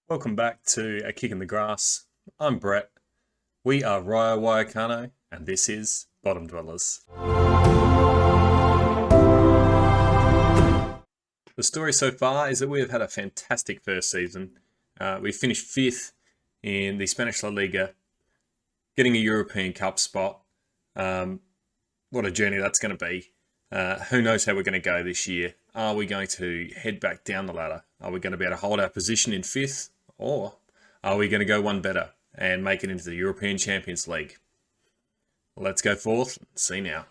Welcome back to A Kick in the Grass. I'm Brett. We are Rayo Vallecano, and this is Bottom Dwellers. The story so far is that we have had a fantastic first season. We finished 5th in the Spanish La Liga, getting a European Cup spot. What a journey that's going to be. Who knows how we're going to go this year? Are we going to head back down the ladder? Are we going to be able to hold our position in 5th? Or are we going to go one better and make it into the European Champions League? Let's go forth and see now.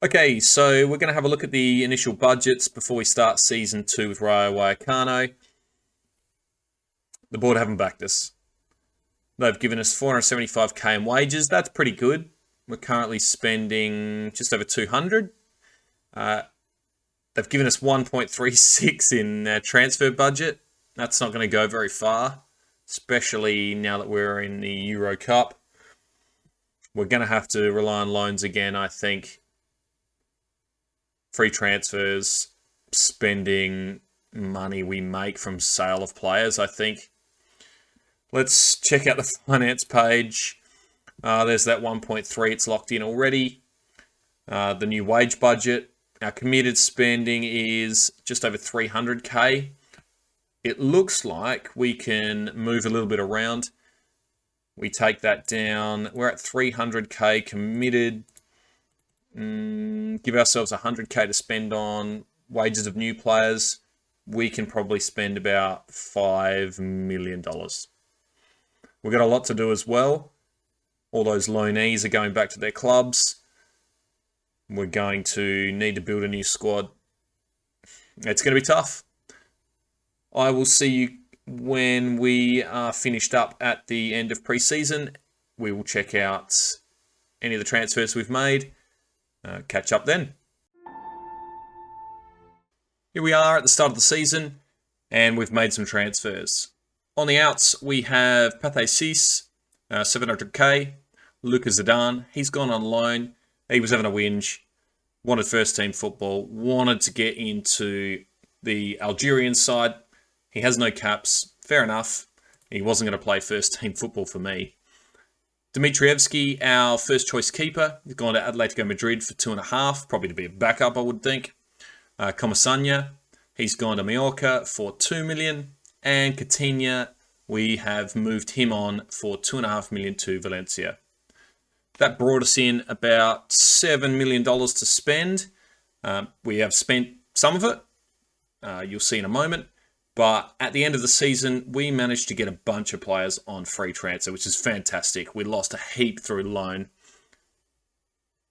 Okay, so we're going to have a look at the initial budgets before we start Season 2 with Rayo Vallecano. The board haven't backed us. They've given us $475k in wages. That's pretty good. We're currently spending just over 200. They've given us 1.36 in transfer budget. That's not going to go very far, especially now that we're in the Euro Cup. We're going to have to rely on loans again, I think. Free transfers, spending money we make from sale of players, I think. Let's check out the finance page. There's that 1.3. It's locked in already. The new wage budget. Our committed spending is just over 300k. It looks like we can move a little bit around. We take that down. We're at 300k committed. Give ourselves 100k to spend on wages of new players. We can probably spend about $5 million. We've got a lot to do as well. All those loanees are going back to their clubs. We're going to need to build a new squad. It's going to be tough. I will see you when we are finished up at the end of pre-season. We will check out any of the transfers we've made. Catch up then. Here we are at the start of the season, and we've made some transfers. On the outs, we have Pathé 700k. Lucas Zidane, he's gone on loan. He was having a whinge. Wanted first team football. Wanted to get into the Algerian side. He has no caps. Fair enough. He wasn't going to play first team football for me. Dimitrievski, our first choice keeper, he's gone to Atletico Madrid for 2.5, probably to be a backup, I would think. Comesaña, he's gone to Mallorca for 2 million. And Coutinho, we have moved him on for 2.5 million to Valencia. That brought us in about $7 million to spend. We have spent some of it. You'll see in a moment. But at the end of the season, we managed to get a bunch of players on free transfer, which is fantastic. We lost a heap through loan.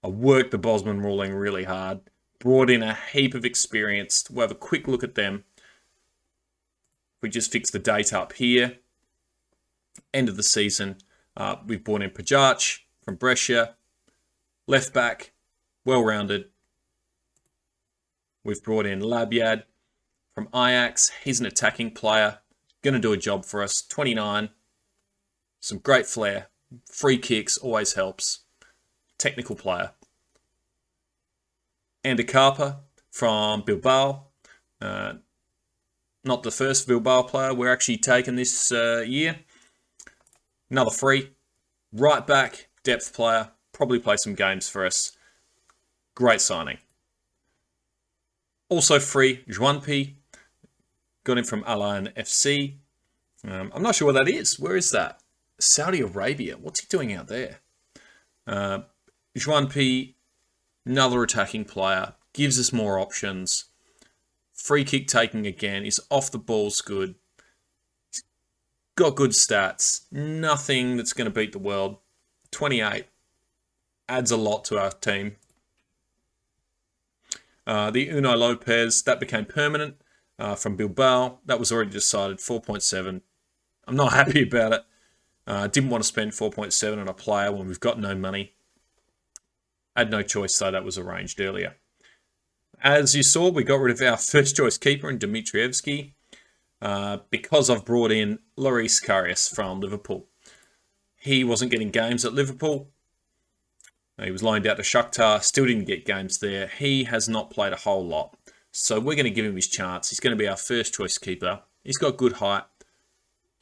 I worked the Bosman ruling really hard. Brought in a heap of experience. We'll have a quick look at them. We just fix the date up here. End of the season. We've brought in Pajac from Brescia. Left back. Well-rounded. We've brought in Labyad from Ajax. He's an attacking player. Going to do a job for us. 29. Some great flair. Free kicks always helps. Technical player. Ander Carper from Bilbao. Not the first Bilbao player we're actually taking this year. Another free. Right back. Depth player. Probably play some games for us. Great signing. Also free. Juanpi. Got him from Al Ain FC. I'm not sure what that is. Where is that? Saudi Arabia. What's he doing out there? Juanpi, another attacking player. Gives us more options. Free kick taking again. He's off the ball's good. He's got good stats. Nothing that's going to beat the world. 28. Adds a lot to our team. The Unai Lopez, that became permanent. From Bilbao, that was already decided, 4.7. I'm not happy about it. Didn't want to spend 4.7 on a player when we've got no money. Had no choice, so that was arranged earlier. As you saw, we got rid of our first choice keeper in Dimitrievski because I've brought in Loris Karius from Liverpool. He wasn't getting games at Liverpool. He was loaned out to Shakhtar, still didn't get games there. He has not played a whole lot. So we're going to give him his chance. He's going to be our first choice keeper. He's got good height.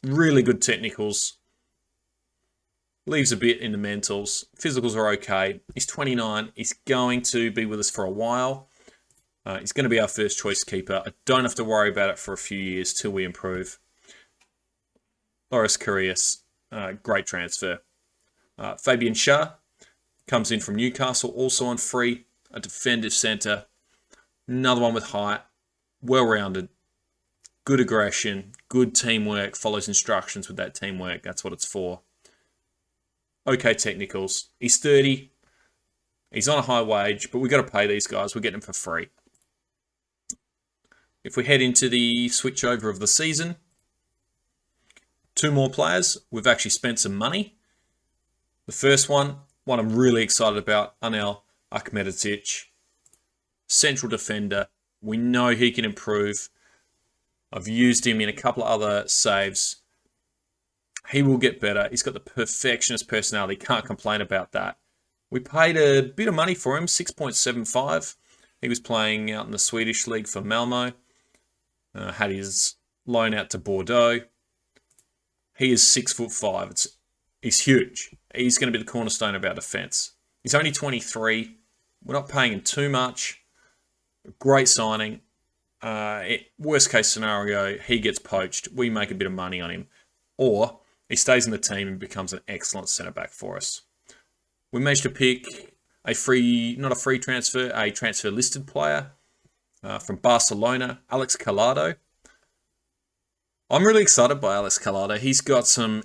Really good technicals. Leaves a bit in the mentals. Physicals are okay. He's 29. He's going to be with us for a while. He's going to be our first choice keeper. I don't have to worry about it for a few years till we improve. Loris Karius, great transfer. Fabian Schär comes in from Newcastle, also on free. A defensive centre. Another one with height. Well-rounded. Good aggression. Good teamwork. Follows instructions with that teamwork. That's what it's for. Okay technicals. He's 30. He's on a high wage, but we've got to pay these guys. We're getting them for free. If we head into the switchover of the season, 2 more players. We've actually spent some money. The first one I'm really excited about, Anel Ahmedicic. Central defender. We know he can improve. I've used him in a couple of other saves. He will get better. He's got the perfectionist personality. Can't complain about that. We paid a bit of money for him, 6.75. He was playing out in the Swedish league for Malmo. Had his loan out to Bordeaux. He is 6'5". He's huge. He's going to be the cornerstone of our defence. He's only 23. We're not paying him too much. Great signing. Worst case scenario, he gets poached. We make a bit of money on him. Or he stays in the team and becomes an excellent centre-back for us. We managed to pick not a free transfer, a transfer listed player from Barcelona, Alex Collado. I'm really excited by Alex Collado. He's got some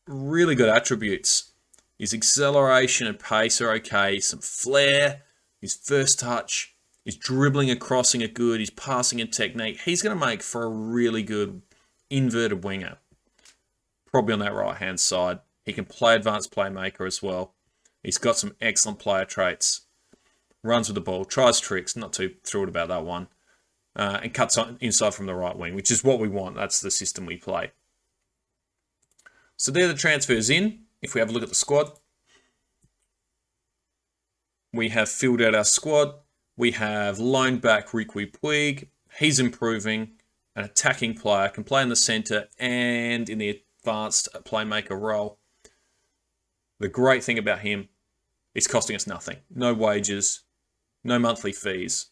really good attributes. His acceleration and pace are okay. Some flair. His first touch. His dribbling and crossing are good. His passing and technique. He's going to make for a really good inverted winger. Probably on that right-hand side. He can play advanced playmaker as well. He's got some excellent player traits. Runs with the ball. Tries tricks. Not too thrilled about that one. And cuts on inside from the right wing, which is what we want. That's the system we play. So there are the transfers in. If we have a look at the squad, we have filled out our squad. We have loaned back Riqui Puig. He's improving. An attacking player, can play in the centre and in the advanced playmaker role. The great thing about him, he's costing us nothing. No wages, no monthly fees,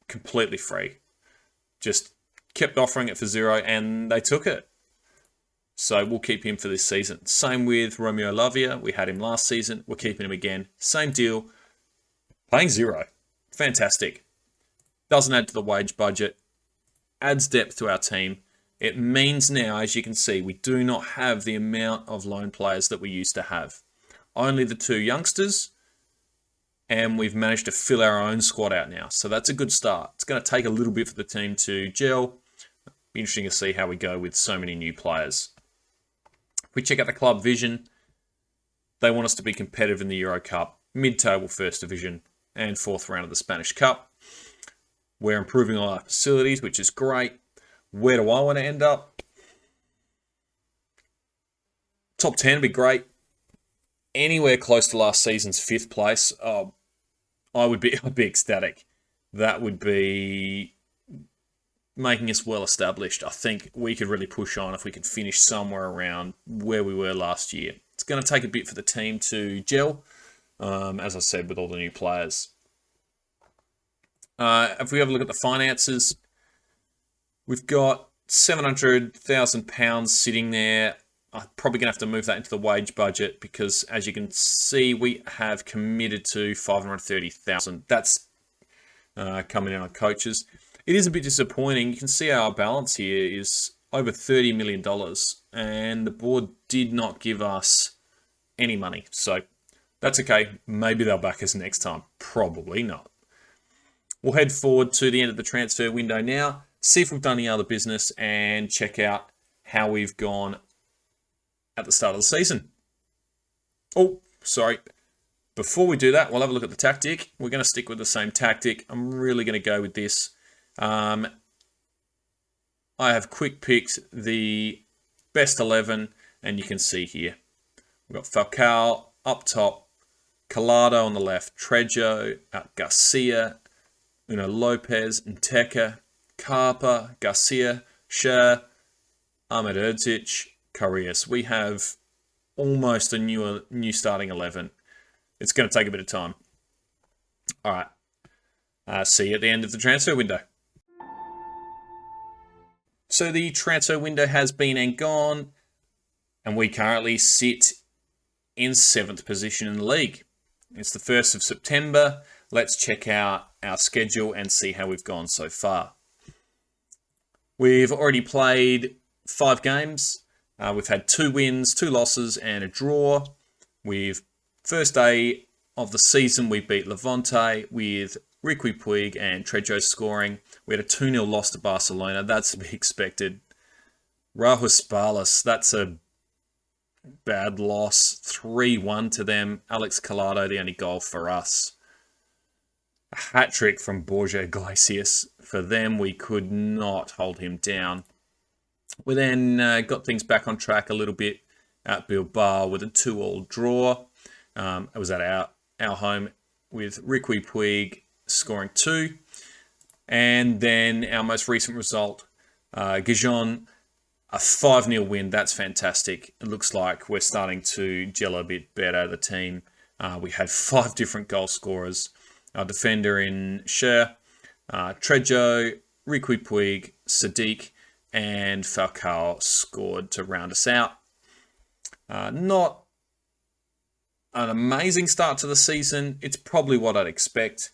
completely free. Just kept offering it for 0 and they took it. So we'll keep him for this season. Same with Romeo Lavia. We had him last season. We're keeping him again. Same deal. Paying 0. Fantastic. Doesn't add to the wage budget. Adds depth to our team. It means now, as you can see, we do not have the amount of loan players that we used to have. Only the 2 youngsters. And we've managed to fill our own squad out now. So that's a good start. It's going to take a little bit for the team to gel. Be interesting to see how we go with so many new players. If we check out the club vision, they want us to be competitive in the Euro Cup, mid-table first division, and 4th round of the Spanish Cup. We're improving all our facilities, which is great. Where do I want to end up? Top 10 would be great. Anywhere close to last season's 5th place, I'd be ecstatic. That would be making us well established. I think we could really push on if we could finish somewhere around where we were last year. It's going to take a bit for the team to gel, as I said, with all the new players. If we have a look at the finances, we've got £700,000 sitting there. I'm probably going to have to move that into the wage budget because, as you can see, we have committed to $530,000. That's coming in on coaches. It is a bit disappointing. You can see our balance here is over $30 million, and the board did not give us any money. So that's okay. Maybe they'll back us next time. Probably not. We'll head forward to the end of the transfer window now, see if we've done any other business, and check out how we've gone at the start of the season. Oh, sorry. Before we do that, we'll have a look at the tactic. We're going to stick with the same tactic. I'm really going to go with this. I have quick picked the best 11, and you can see here. We've got Falcao up top, Collado on the left, Trejo, Garcia, Lopez, Nteka, Carpa, Garcia, Schär, Ahmed Erdzic, Karius. We have almost a new starting 11. It's going to take a bit of time. All right. See you at the end of the transfer window. So the transfer window has been and gone, and we currently sit in 7th position in the league. It's the 1st of September. Let's check out our schedule and see how we've gone so far. We've already played 5 games. We've had 2 wins, 2 losses, and a draw. First day of the season, we beat Levante with Riqui Puig and Trejo scoring. We had a 2-0 loss to Barcelona. That's to be expected. Raul Spalas, that's a bad loss. 3-1 to them. Alex Collado, the only goal for us. A hat-trick from Borja Iglesias. For them, we could not hold him down. We then got things back on track a little bit at Bilbao with a 2-2 draw. It was at our home with Riqui Puig scoring 2. And then our most recent result, Gijon, a 5-0 win. That's fantastic. It looks like we're starting to gel a bit better, the team. We had 5 different goal scorers. Our defender in Scher, Trejo, Riqui Puig, Sadiq, and Falcao scored to round us out. Not an amazing start to the season. It's probably what I'd expect.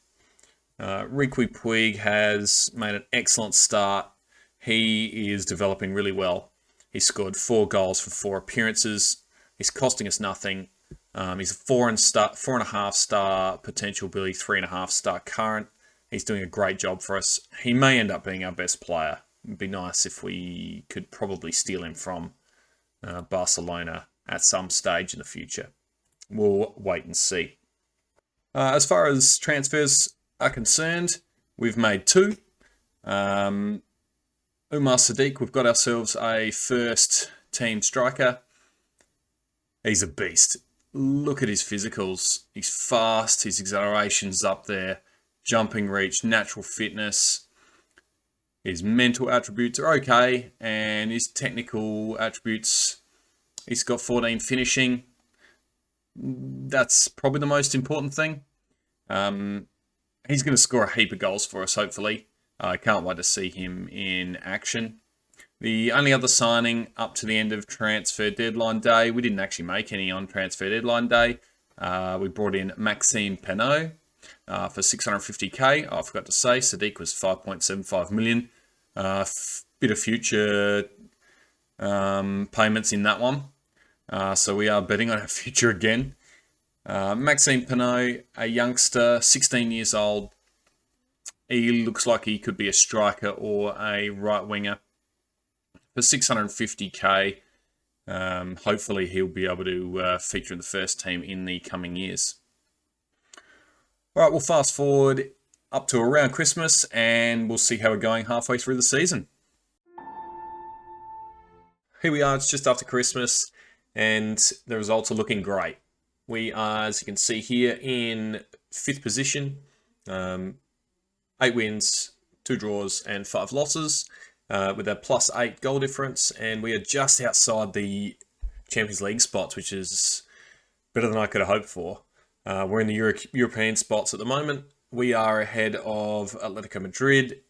Riqui Puig has made an excellent start. He is developing really well. He scored 4 goals for 4 appearances. He's costing us nothing. He's a 4.5 star potential ability, 3.5 star current. He's doing a great job for us. He may end up being our best player. It'd be nice if we could probably steal him from Barcelona at some stage in the future. We'll wait and see. As far as transfers are concerned, we've made 2. Umar Sadiq, we've got ourselves a first team striker. He's a beast. Look at his physicals. He's fast, his acceleration's up there, jumping reach, natural fitness. His mental attributes are okay, and his technical attributes, he's got 14 finishing. That's probably the most important thing. He's going to score a heap of goals for us, hopefully. I can't wait to see him in action. The only other signing up to the end of transfer deadline day, we didn't actually make any on transfer deadline day. We brought in Maxime Penaud for 650k. I forgot to say, Sadiq was 5.75 million. Bit of future payments in that one. So we are betting on our future again. Maxime Penaud, a youngster, 16 years old. He looks like he could be a striker or a right winger. For 650k, hopefully he'll be able to feature in the first team in the coming years. All right, we'll fast forward up to around Christmas and we'll see how we're going halfway through the season. Here we are, it's just after Christmas and the results are looking great. We are, as you can see here, in 5th position. 8 wins, 2 draws and 5 losses. With a +8 goal difference, and we are just outside the Champions League spots, which is better than I could have hoped for. We're in the European spots at the moment. We are ahead of Atletico Madrid,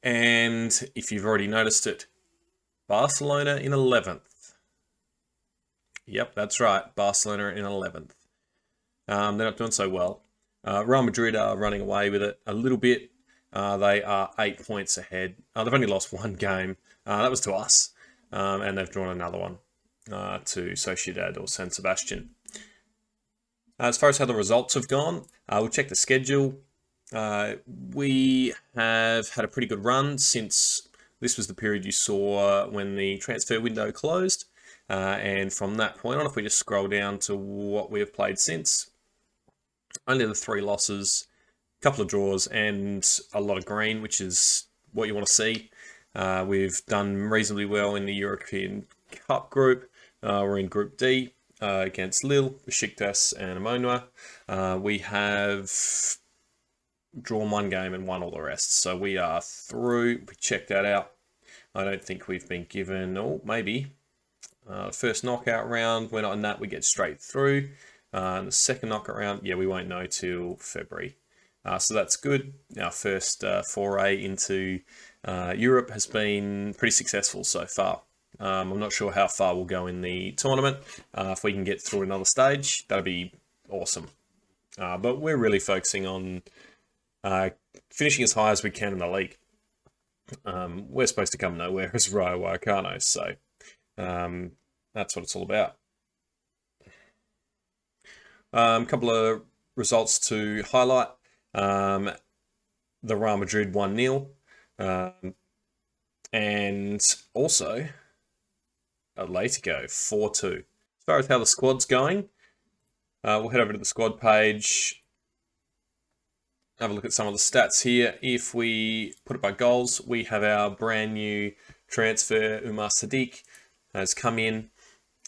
and if you've already noticed it, Barcelona in 11th. Yep, that's right, Barcelona in 11th. They're not doing so well. Real Madrid are running away with it a little bit. They are 8 points ahead. They've only lost 1 game. That was to us. And they've drawn another one to Sociedad or San Sebastian. As far as how the results have gone, we'll check the schedule. We have had a pretty good run since this was the period you saw when the transfer window closed. And from that point on, if we just scroll down to what we have played since, only the 3 losses, couple of draws and a lot of green, which is what you want to see. We've done reasonably well in the European Cup group. We're in Group D against Lille, Besiktas and Amonia. We have drawn 1 game and won all the rest. So we are through. We checked that out. I don't think we've been given, or maybe, first knockout round. We're not in that, we get straight through. The second knockout round, yeah, we won't know till February. So that's good. Our first foray into Europe has been pretty successful so far. I'm not sure how far we'll go in the tournament. If we can get through another stage, that'd be awesome. But we're really focusing on finishing as high as we can in the league. We're supposed to come nowhere as Rayo Vallecano, so that's what it's all about. A couple of results to highlight. The Real Madrid 1-0. And also Atletico 4-2. As far as how the squad's going, we'll head over to the squad page. Have a look at some of the stats here. If we put it by goals, we have our brand new transfer, Umar Sadiq, has come in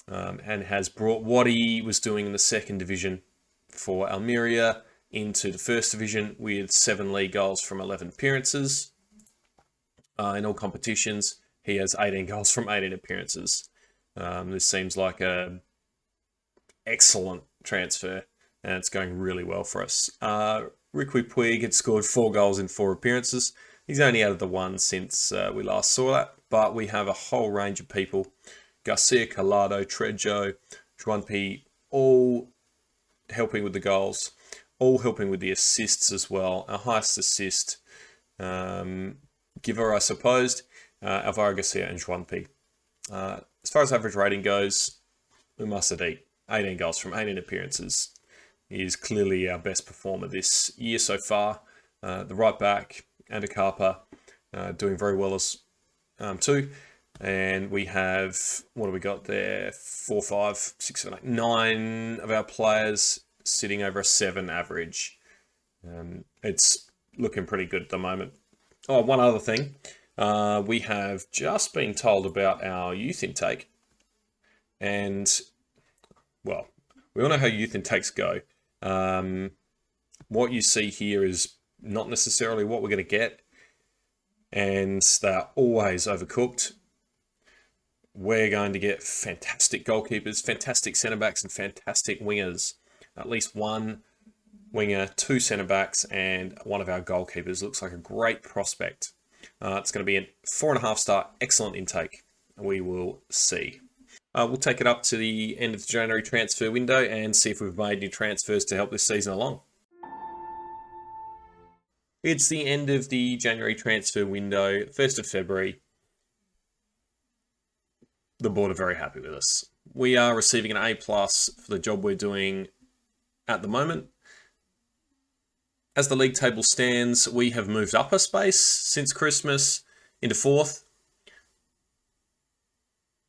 and has brought what he was doing in the second division for Almeria into the first division with 7 league goals from 11 appearances. In all competitions, he has 18 goals from 18 appearances. This seems like a excellent transfer, and it's going really well for us. Riqui Puig had scored 4 goals in 4 appearances. He's only added the 1 since we last saw that, but we have a whole range of people. Garcia, Collado, Trejo, Juanpi, all helping with the goals, all helping with the assists as well. Our highest assist giver, I suppose, Alvaro Garcia and Juanpi. As far as average rating goes, Umar Sadiq, 18 goals from 18 appearances. He is clearly our best performer this year so far. The right back, Andacarpa, doing very well as too. And we have, what do we got there? 4, 5, 6, 7, 8, 9 of our players sitting over a 7 average. It's looking pretty good at the moment. Oh, one other thing. We have just been told about our youth intake. And, well, we all know how youth intakes go. What you see here is not necessarily what we're going to get, and they're always overcooked. We're going to get fantastic goalkeepers, fantastic centre-backs, and fantastic wingers. At least 1 winger, 2 centre-backs, and 1 of our goalkeepers. Looks like a great prospect. It's going to be a 4.5-star excellent intake. We will see. We'll take it up to the end of the January transfer window and see if we've made new transfers to help this season along. It's the end of the January transfer window, 1st of February. The board are very happy with us. We are receiving an A+ for the job we're doing at the moment. As the league table stands, we have moved up a space since Christmas into 4th.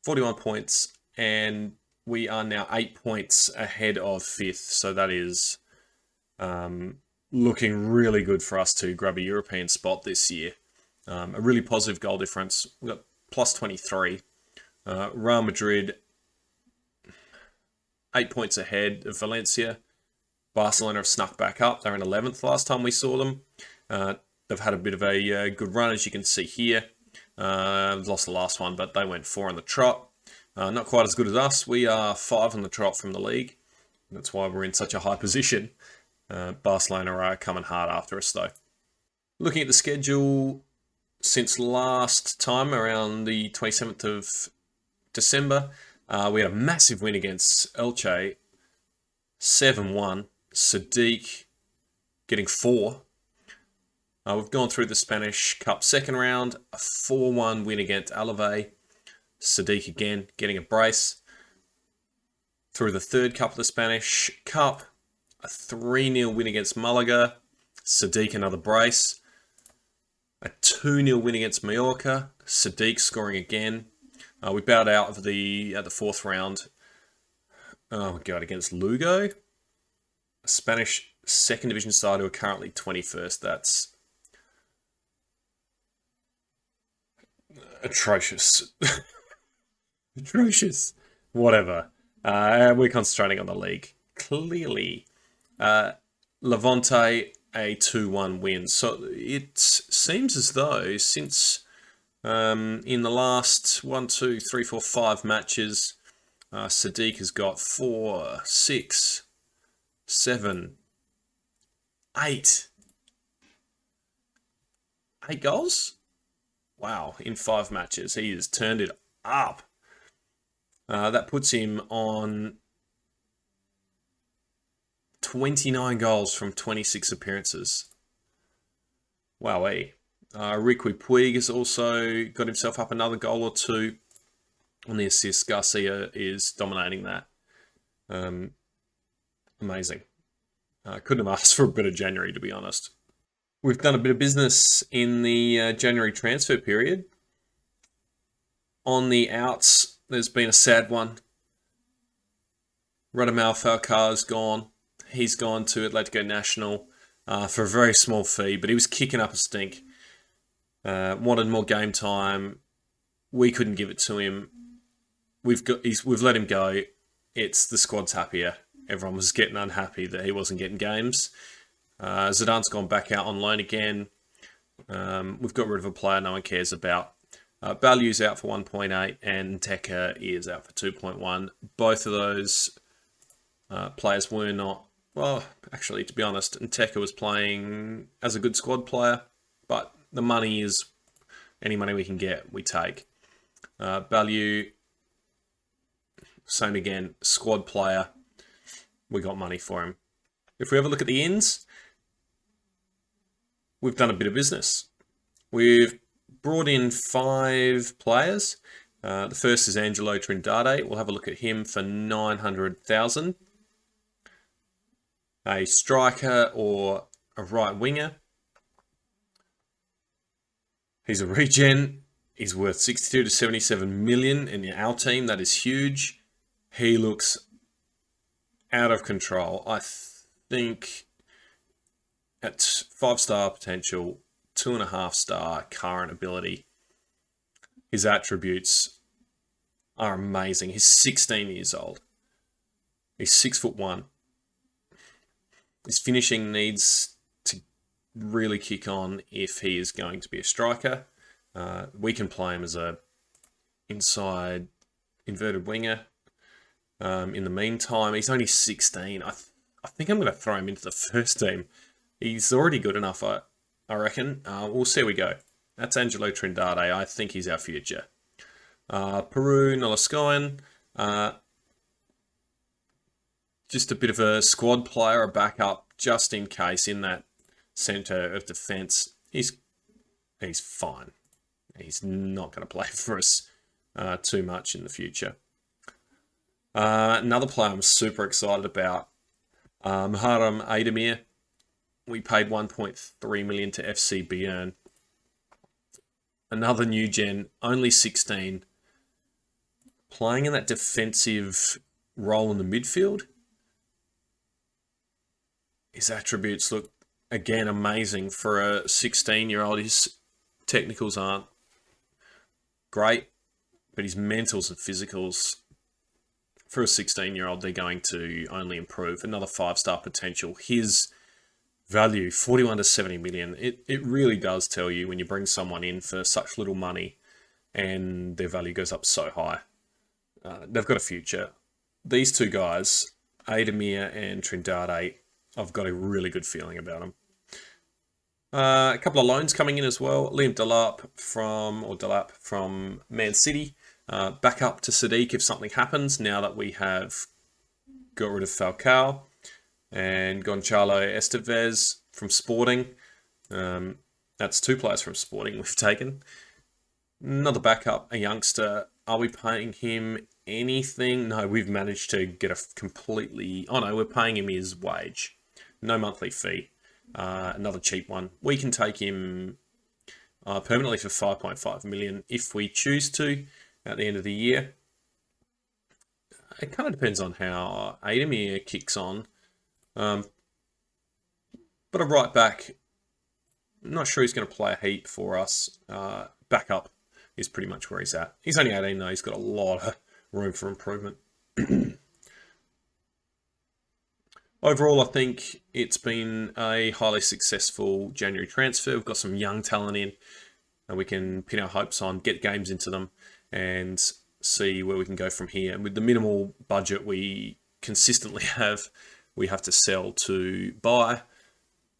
41 points, and we are now 8 points ahead of 5th, so that is looking really good for us to grab a European spot this year. A really positive goal difference. We've got plus 23. Real Madrid, 8 points ahead of Valencia. Barcelona have snuck back up. They're in 11th last time we saw them. They've had a bit of a good run, as you can see here. Lost the last one, but they went 4 on the trot. Not quite as good as us. We are 5 on the trot from the league. That's why we're in such a high position. Barcelona are coming hard after us, though. Looking at the schedule, since last time, around the 27th of December, we had a massive win against Elche, 7-1. Sadiq getting 4. We've gone through the Spanish Cup second round, a 4-1 win against Alaves. Sadiq again getting a brace. Through the third cup of the Spanish Cup, a 3-0 win against Malaga. Sadiq another brace. A 2-0 win against Mallorca. Sadiq scoring again. We bowed out of at the 4th round. Oh my god, against Lugo. A Spanish second division side who are currently 21st. That's atrocious. Atrocious. Whatever. We're concentrating on the league. Clearly. Levante, a 2-1 win. So it seems as though since In the last 1, 2, 3, 4, 5 matches, Sadiq has got 4, 6, 7, 8. 8 goals? Wow, in 5 matches. He has turned it up. That puts him on 29 goals from 26 appearances. Wowee. Riqui Puig has also got himself up another goal or 2 on the assist. Garcia is dominating that. Amazing. Couldn't have asked for a better January, to be honest. We've done a bit of business in the January transfer period. On the outs, there's been a sad one. Radamel Falcao's gone. He's gone to Atletico Nacional for a very small fee, but he was kicking up a stink. Wanted more game time. We couldn't give it to him. We've let him go. It's the squad's happier. Everyone was getting unhappy that he wasn't getting games. Zidane's gone back out on loan again. We've got rid of a player no one cares about. Balyu's out for 1.8 and Nteka is out for 2.1. Both of those players were not... Well, actually, to be honest, Nteka was playing as a good squad player, but the money is... Any money we can get, we take. Balyu, same again, squad player. We got money for him. If we have a look at the ins, we've done a bit of business. We've brought in 5 players. The first is Angelo Trindade. We'll have a look at him for 900,000. A striker or a right winger. He's a regen. He's worth 62 to 77 million in our team. That is huge. He looks out of control. I think at 5-star potential, 2.5-star current ability, his attributes are amazing. He's 16 years old. He's 6'1". His finishing needs to really kick on if he is going to be a striker. We can play him as a inside inverted winger. In the meantime, he's only 16. I think I'm going to throw him into the first team. He's already good enough, I reckon. We'll see how we go. That's Angelo Trindade. I think he's our future. Peru Nolascoin. Just a bit of a squad player, a backup, just in case in that centre of defence. He's fine. He's not going to play for us too much in the future. Another player I'm super excited about, Muharrem Aydemir. We paid 1.3 million to FC Bayern. Another new gen, only 16. Playing in that defensive role in the midfield. His attributes look, again, amazing for a 16-year-old. His technicals aren't great, but his mentals and physicals, for a 16-year-old, they're going to only improve. Another 5-star potential. His value, 41 to 70 million. It really does tell you when you bring someone in for such little money and their value goes up so high. They've got a future. These two guys, Aydemir and Trindade, I've got a really good feeling about them. A couple of loans coming in as well. Liam Delap from Man City. Back up to Sadiq if something happens now that we have got rid of Falcao. And Gonçalo Estevez from Sporting. That's 2 players from Sporting we've taken. Another backup, a youngster. Are we paying him anything? No, we've managed to get a completely... Oh no, we're paying him his wage. No monthly fee. Another cheap one. We can take him permanently for 5.5 million if we choose to at the end of the year. It kind of depends on how Aydemir kicks on. But a right back, I'm not sure he's going to play a heap for us. Backup is pretty much where he's at. He's only 18 though, he's got a lot of room for improvement. Overall, I think it's been a highly successful January transfer. We've got some young talent in. and we can pin our hopes on, get games into them, and see where we can go from here. And with the minimal budget we consistently have, we have to sell to buy,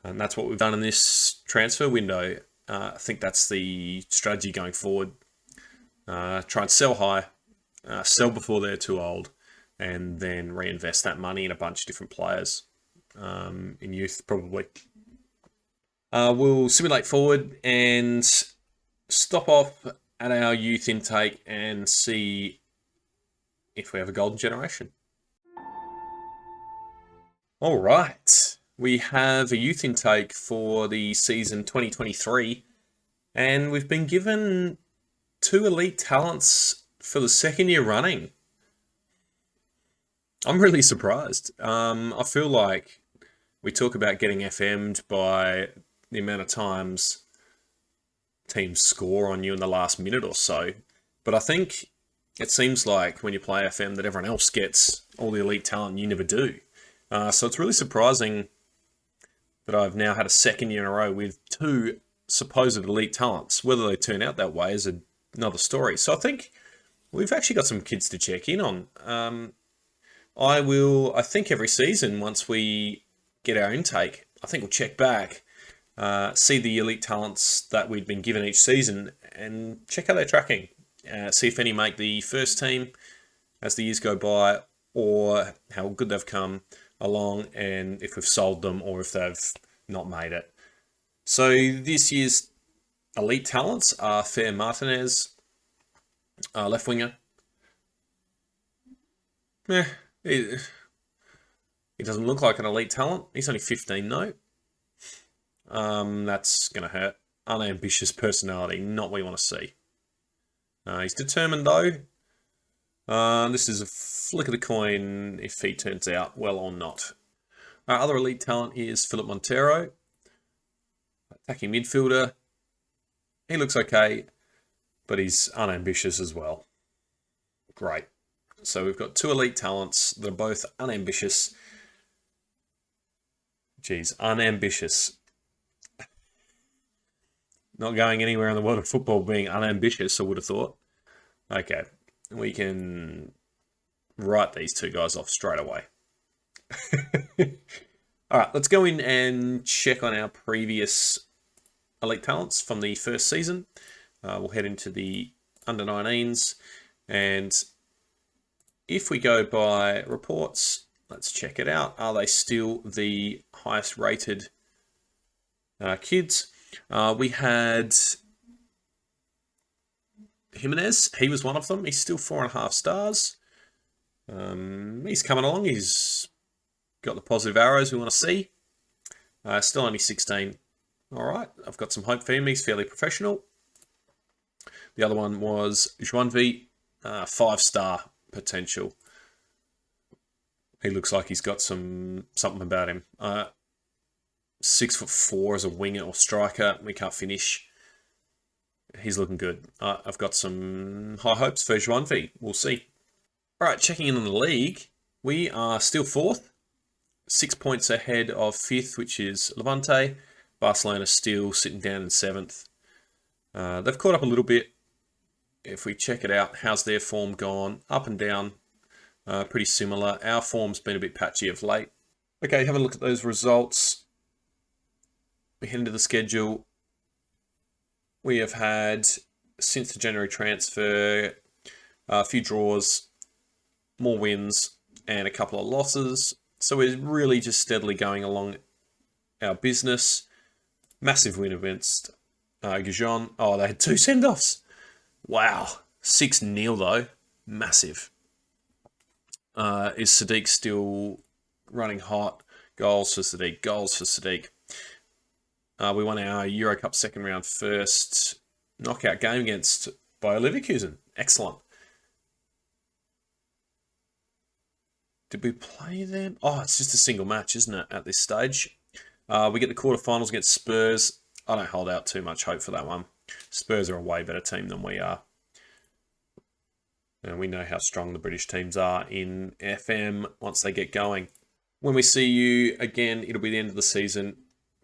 and that's what we've done in this transfer window. I think that's the strategy going forward. Try and sell high, sell before they're too old, and then reinvest that money in a bunch of different players, in youth probably. We'll simulate forward and stop off at our youth intake and see if we have a golden generation. All right, we have a youth intake for the season 2023, and we've been given 2 elite talents for the second year running. I'm really surprised. I feel like we talk about getting FM'd by the amount of times teams score on you in the last minute or so, but I think it seems like when you play FM that everyone else gets all the elite talent and you never do. So it's really surprising that I've now had a second year in a row with 2 supposed elite talents. Whether they turn out that way is another story. So I think we've actually got some kids to check in on. I think every season, once we get our intake, I think we'll check back, see the elite talents that we've been given each season, and check how they're tracking. See if any make the first team as the years go by, or how good they've come along, and if we've sold them or if they've not made it. So this year's elite talents are Fer Martinez, left winger. He doesn't look like an elite talent. He's only 15 though. That's going to hurt. Unambitious personality, not what you want to see. He's determined though. This is a flick of the coin if he turns out well or not. Our other elite talent is Philip Montero, attacking midfielder. He looks okay, but he's unambitious as well. Great. So we've got 2 elite talents that are both unambitious. Geez, unambitious. Not going anywhere in the world of football being unambitious, I would have thought. Okay, we can write these 2 guys off straight away. All right, let's go in and check on our previous elite talents from the first season. We'll head into the under-19s, and if we go by reports, let's check it out. Are they still the highest rated kids? We had Jimenez. He was one of them. He's still 4.5 stars. He's coming along. He's got the positive arrows we want to see. Still only 16. All right. I've got some hope for him. He's fairly professional. The other one was Juanvi, 5-star potential. He looks like he's got something about him. 6'4" as a winger or striker. We can't finish. He's looking good. I've got some high hopes for Juanvi. We'll see. All right, checking in on the league. We are still 4th. 6 points ahead of 5th, which is Levante. Barcelona still sitting down in 7th. They've caught up a little bit. If we check it out, how's their form gone? Up and down. Pretty similar. Our form's been a bit patchy of late. Okay, have a look at those results. We head into the schedule. We have had, since the January transfer, a few draws, more wins, and a couple of losses. So we're really just steadily going along our business. Massive win against Gijon. Oh, they had 2 send-offs. Wow. 6-0 though. Massive. Is Sadiq still running hot? Goals for Sadiq. Goals for Sadiq. We won our Euro Cup second round first knockout game against Bayer Leverkusen. Excellent. Did we play them? Oh, it's just a single match, isn't it, at this stage? We get the quarterfinals against Spurs. I don't hold out too much hope for that one. Spurs are a way better team than we are. And we know how strong the British teams are in FM once they get going. When we see you again, it'll be the end of the season.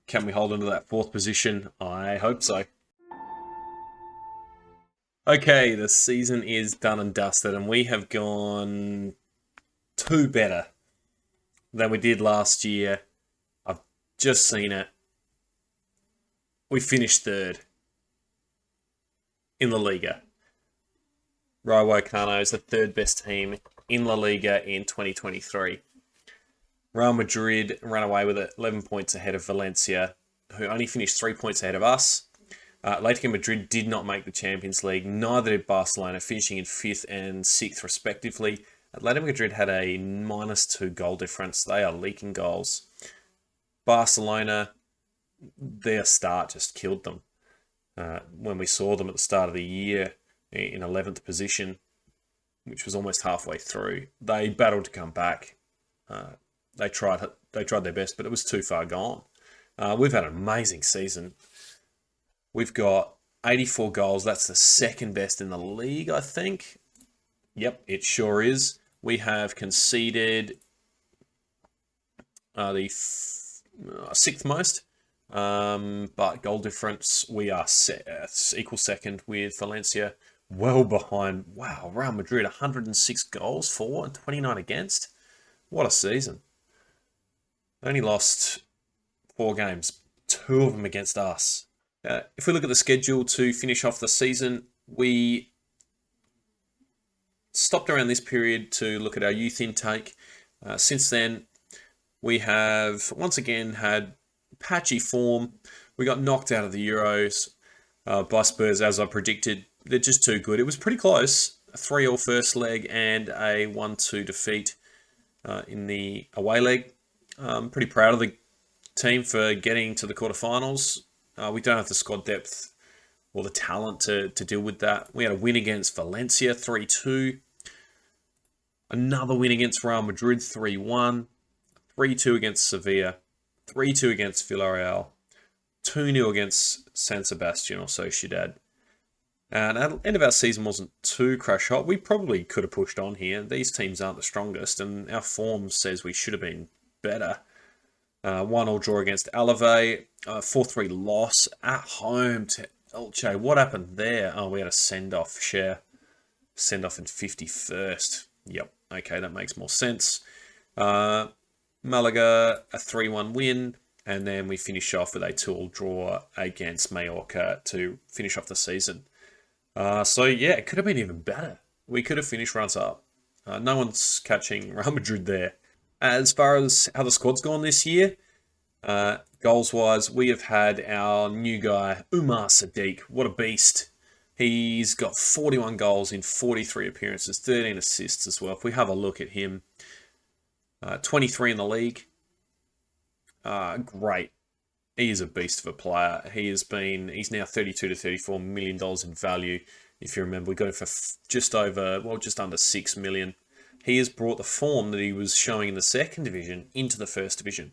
Can we hold on to that 4th position? I hope so. Okay, the season is done and dusted, and we have gone 2 better than we did last year. I've just seen it. We finished 3rd in La Liga. Rayo Vallecano is the 3rd best team in La Liga in 2023. Real Madrid ran away with it, 11 points ahead of Valencia, who only finished 3 points ahead of us. Atletico Madrid did not make the Champions League, neither did Barcelona, finishing in 5th and 6th respectively. Atletico Madrid had a -2 goal difference. They are leaking goals. Barcelona, their start just killed them. When we saw them at the start of the year in 11th position, which was almost halfway through, they battled to come back. They tried their best, but it was too far gone. We've had an amazing season. We've got 84 goals. That's the 2nd best in the league, I think. Yep, it sure is. We have conceded the 6th most. But goal difference, we are equal 2nd with Valencia. Well behind. Wow, Real Madrid, 106 goals for and 29 against. What a season. They only lost 4 games, 2 of them against us. If we look at the schedule to finish off the season, we stopped around this period to look at our youth intake. Since then, we have once again had patchy form. We got knocked out of the Euros by Spurs, as I predicted. They're just too good. It was pretty close. A 3-3 first leg and a 1-2 defeat in the away leg. I'm pretty proud of the team for getting to the quarterfinals. We don't have the squad depth or the talent to deal with that. We had a win against Valencia, 3-2. Another win against Real Madrid, 3-1. 3-2 against Sevilla. 3-2 against Villarreal. 2-0 against San Sebastian or Sociedad. And at the end of our season wasn't too crash hot. We probably could have pushed on here. These teams aren't the strongest, and our form says we should have been better. 1-1 draw against Alave. 4-3 loss at home to Elche. What happened there? Oh, we had a send-off share. Send-off in 51st. Yep. Okay, that makes more sense. Malaga, a 3-1 win. And then we finish off with a 2-2 draw against Mallorca to finish off the season. So, yeah, it could have been even better. We could have finished runs up. No one's catching Real Madrid there. As far as how the squad's gone this year, goals-wise, we have had our new guy, Umar Sadiq. What a beast. He's got 41 goals in 43 appearances, 13 assists as well. If we have a look at him, 23 in the league. Great. He is a beast of a player. He's now $32 to $34 million in value. If you remember, we got him for just under $6 million. He has brought the form that he was showing in the 2nd division into the 1st division.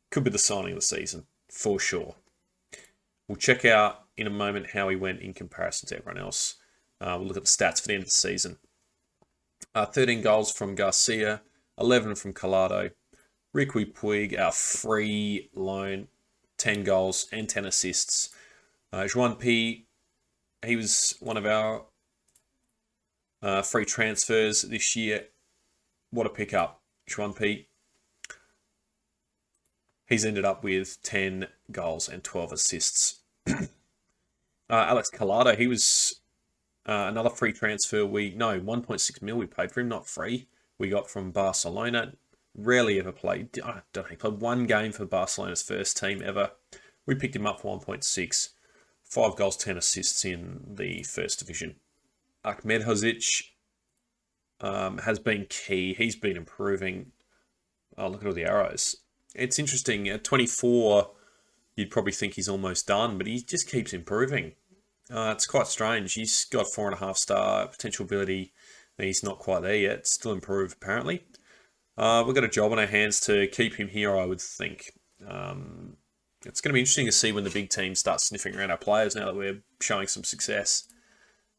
Could be the signing of the season, for sure. We'll check out in a moment how he went in comparison to everyone else. We'll look at the stats for the end of the season. 13 goals from Garcia, 11 from Collado. Riqui Puig, our free loan, 10 goals and 10 assists. Juan P, he was one of our free transfers this year. What a pickup, Juan P. He's ended up with 10 goals and 12 assists. Alex Collado, he was another free transfer. 1.6 mil we paid for him, not free. We got from Barcelona. Rarely ever played. I don't know, he played 1 game for Barcelona's first team ever. We picked him up for 1.6. 5 goals, 10 assists in the 1st division. Ahmed Hozic has been key. He's been improving. Oh, look at all the arrows. It's interesting. At 24, you'd probably think he's almost done, but he just keeps improving. It's quite strange. He's got 4.5 star potential ability. He's not quite there yet. Still improve, apparently. We've got a job on our hands to keep him here, I would think. It's going to be interesting to see when the big team starts sniffing around our players now that we're showing some success,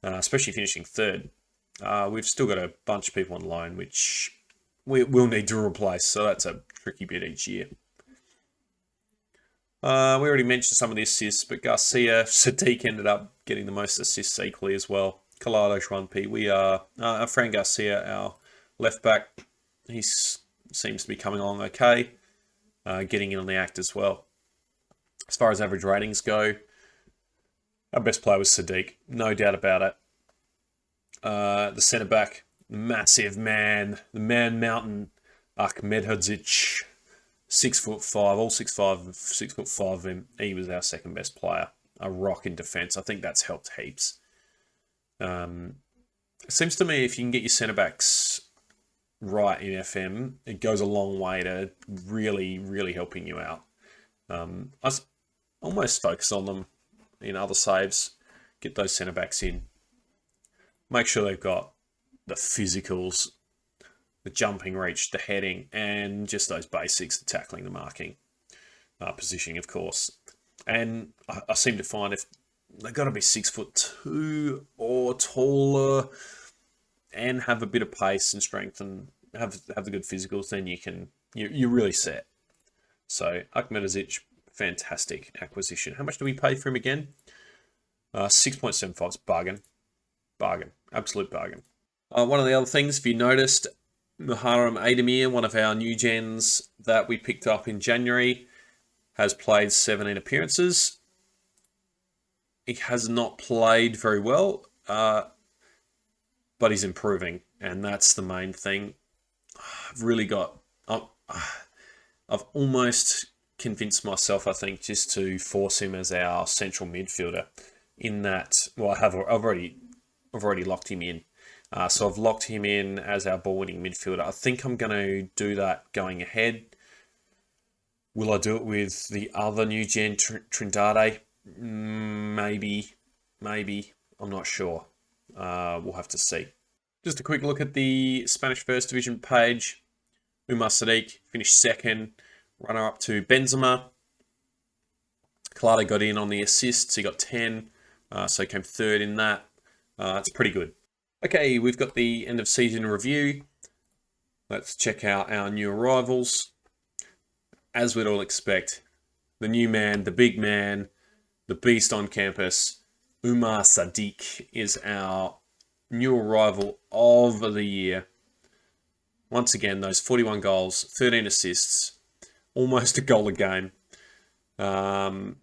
especially finishing 3rd. We've still got a bunch of people on loan, which we'll need to replace, so that's a tricky bit each year. We already mentioned some of the assists, but Garcia, Sadiq ended up getting the most assists equally as well. Collado, Juanpi, we are Fran Garcia, our left back. He seems to be coming along okay, getting in on the act as well. As far as average ratings go, our best player was Sadiq, no doubt about it. The centre back, massive man, the man mountain, Ahmedhodzic, 6'5", all 6'5", 6'5" of him. He was our second best player. A rock in defence. I think that's helped heaps. It seems to me if you can get your centre backs right in FM, it goes a long way to really, really helping you out. I almost focus on them in other saves. Get those centre backs in. Make sure they've got the physicals, the jumping reach, the heading, and just those basics, the tackling, the marking, positioning, of course. And I seem to find if they've got to be 6'2" or taller, and have a bit of pace and strength, and have the good physicals, then you're really set. So Ahmedhodzic, fantastic acquisition. How much do we pay for him again? 6.75. It's bargain, absolute bargain. One of the other things, if you noticed, Muharrem Aydemir, one of our new gens that we picked up in January, has played 17 appearances. He has not played very well, but he's improving, and that's the main thing. I've almost convinced myself, I think, just to force him as our central midfielder. In that, well, I've already locked him in. So I've locked him in as our ball-winning midfielder. I think I'm going to do that going ahead. Will I do it with the other new gen, Trindade? Maybe. I'm not sure. We'll have to see. Just a quick look at the Spanish First Division page. Umar Sadiq finished second. Runner-up to Benzema. Collado got in on the assists. He got 10. So he came third in that. It's pretty good. Okay, we've got the end of season review. Let's check out our new arrivals. As we'd all expect, the new man, the big man, the beast on campus, Umar Sadiq is our new arrival of the year. Once again, those 41 goals, 13 assists, almost a goal a game. Anel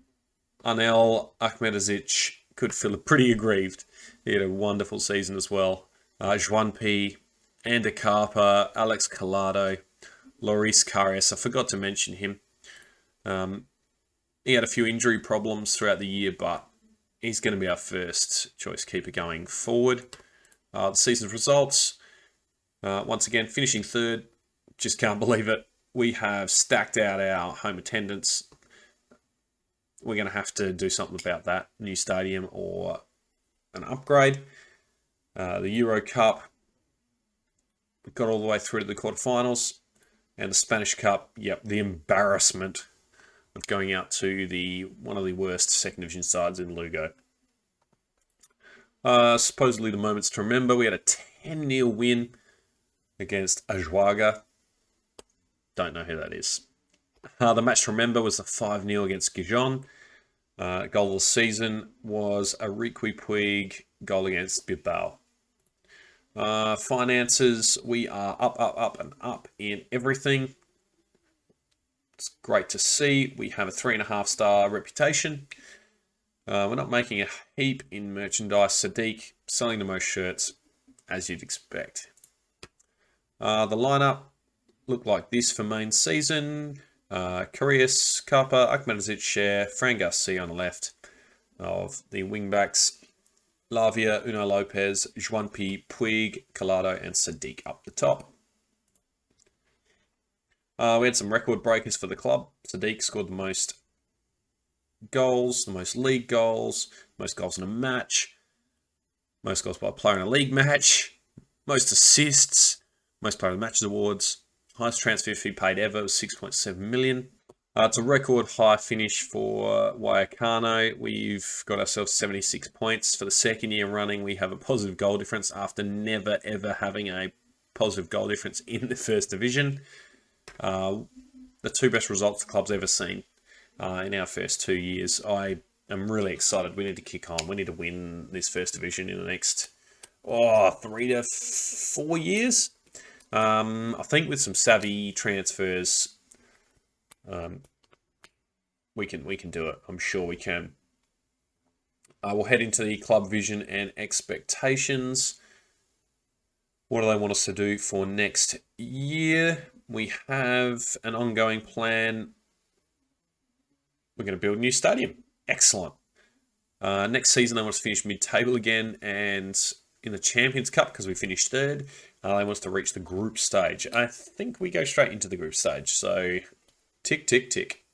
Ahmedhodzic could feel pretty aggrieved. He had a wonderful season as well. Juanpi, Ander Carper, Alex Collado, Loris Karius. I forgot to mention him. He had a few injury problems throughout the year, but he's going to be our first choice keeper going forward. The season's results. Once again, finishing third. Just can't believe it. We have stacked out our home attendance. We're going to have to do something about that. New stadium or an upgrade. The Euro Cup got all the way through to the quarterfinals. And the Spanish Cup, yep, the embarrassment of going out to one of the worst second division sides in Lugo. Supposedly the moments to remember, we had a 10-0 win against Ajuaga. Don't know who that is. The match to remember was the 5-0 against Gijon. Goal of the season was a Riqui Puig goal against Bilbao. Finances, we are up in everything. It's great to see. We have a 3.5-star reputation. We're not making a heap in merchandise. Sadiq selling the most shirts, as you'd expect. The lineup looked like this for main season. Karius, Carper, Ahmedhodzic, Share, Fran Garcia on the left of the wingbacks. Lavia, Uno Lopez, Juanpi, Puig, Collado, and Sadiq up the top. We had some record breakers for the club. Sadiq scored the most goals, the most league goals, most goals in a match, most goals by a player in a league match, most assists, most player of the matches awards. Highest transfer fee paid ever was 6.7 million. It's a record high finish for Vallecano. We've got ourselves 76 points. For the second year running, we have a positive goal difference after never, ever having a positive goal difference in the first division. The two best results the club's ever seen. in our first 2 years. I am really excited. We need to kick on. We need to win this first division in the next 3 to 4 years. I think with some savvy transfers, we can do it. I'm sure we can. We'll head into the club vision and expectations. What do they want us to do for next year? We have an ongoing plan. We're going to build a new stadium. Excellent. Next season, they want us to finish mid-table again, and in the Champions Cup, because we finished third, they want us to reach the group stage. I think we go straight into the group stage. So, tick, tick, tick.